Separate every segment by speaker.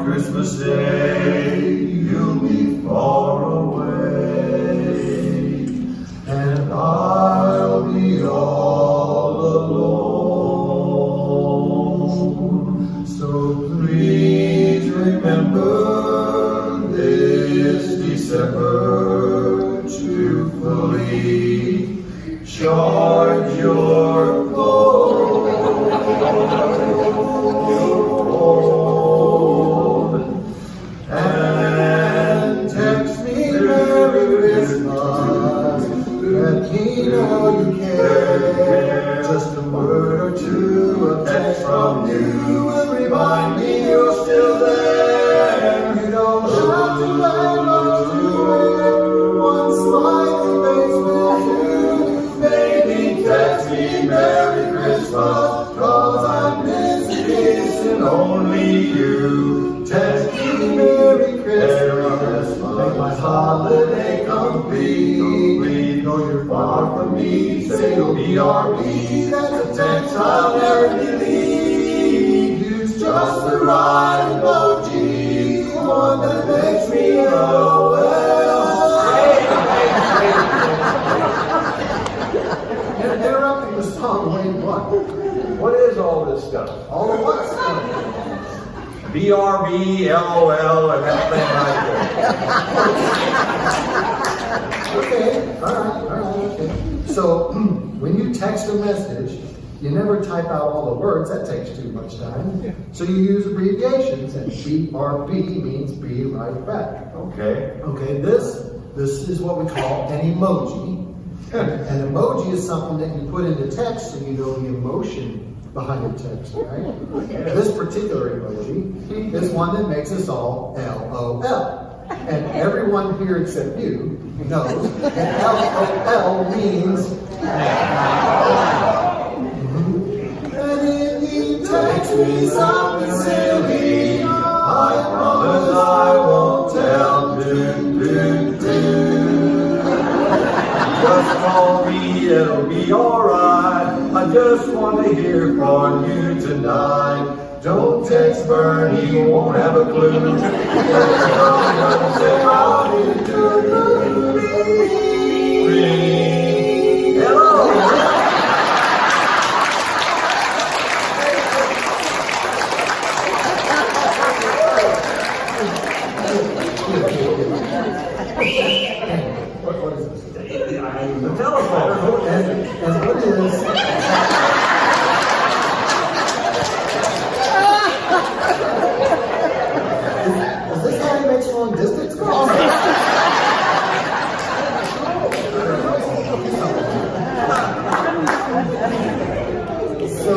Speaker 1: Christmas Day, you'll be far away, and I'll be all alone. So please remember this December to fully charge your phone, and text me Merry Christmas, let me know you care. Just a word or two of text from you will remind me you're still there. You don't have to let much to it, one smiley face will do. Baby, text me Merry Christmas, 'cause I'm missing only you. Text me Merry Christmas, make my holiday complete. Though you're far from me, say you'll be BRB. That's a text I'll never delete. Use just the right emoji, one that makes me LOL. Interrupting the song, Wayne, what is all this stuff? All of what stuff? BRB, LOL, and that thing right there. Okay, all right, okay. So, when you text a message, you never type out all the words, that takes too much time. So you use abbreviations, and BRB means be right back. Okay. Okay, this is what we call an emoji. An emoji is something that you put into text so you know the emotion behind the text, right? This particular emoji is one that makes us all LOL. And everyone here except you knows that LOL means and if you text me something silly, I promise I won't tell. Just call me, it'll be alright. I just want to hear from you tonight. Don't text Bernie, he won't have a clue. Hello. What is this? The telephone. And what is? Is this how he makes long distance calls? So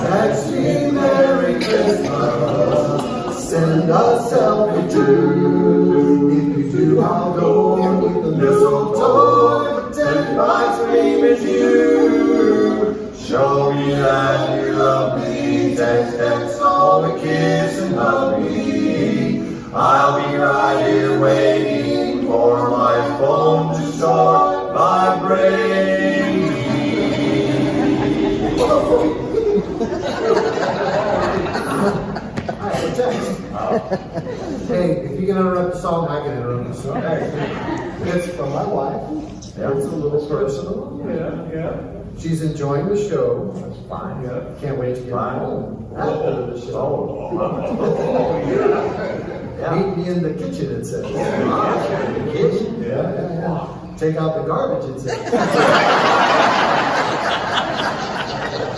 Speaker 1: text me Merry Christmas, send a selfie too. If you do, I'll go with the mistletoe, pretend my dream is you. Show me that you love me, text all the kiss and hug me. I'll be right here waiting for my phone to start vibrating. Hey, if you can interrupt the song, I can interrupt the song. It's from my wife. It's a little personal. Yeah. She's enjoying the show. That's fine. Yeah. Can't wait to get home after the show. Meet me in the kitchen, it says. In the kitchen? Yeah. Take out the garbage, it says.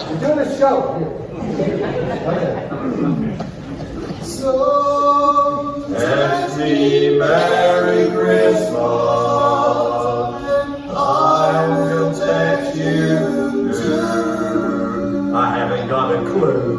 Speaker 1: You're doing a show here. Okay. So, text me Merry Christmas, I will text you too. I haven't got a clue.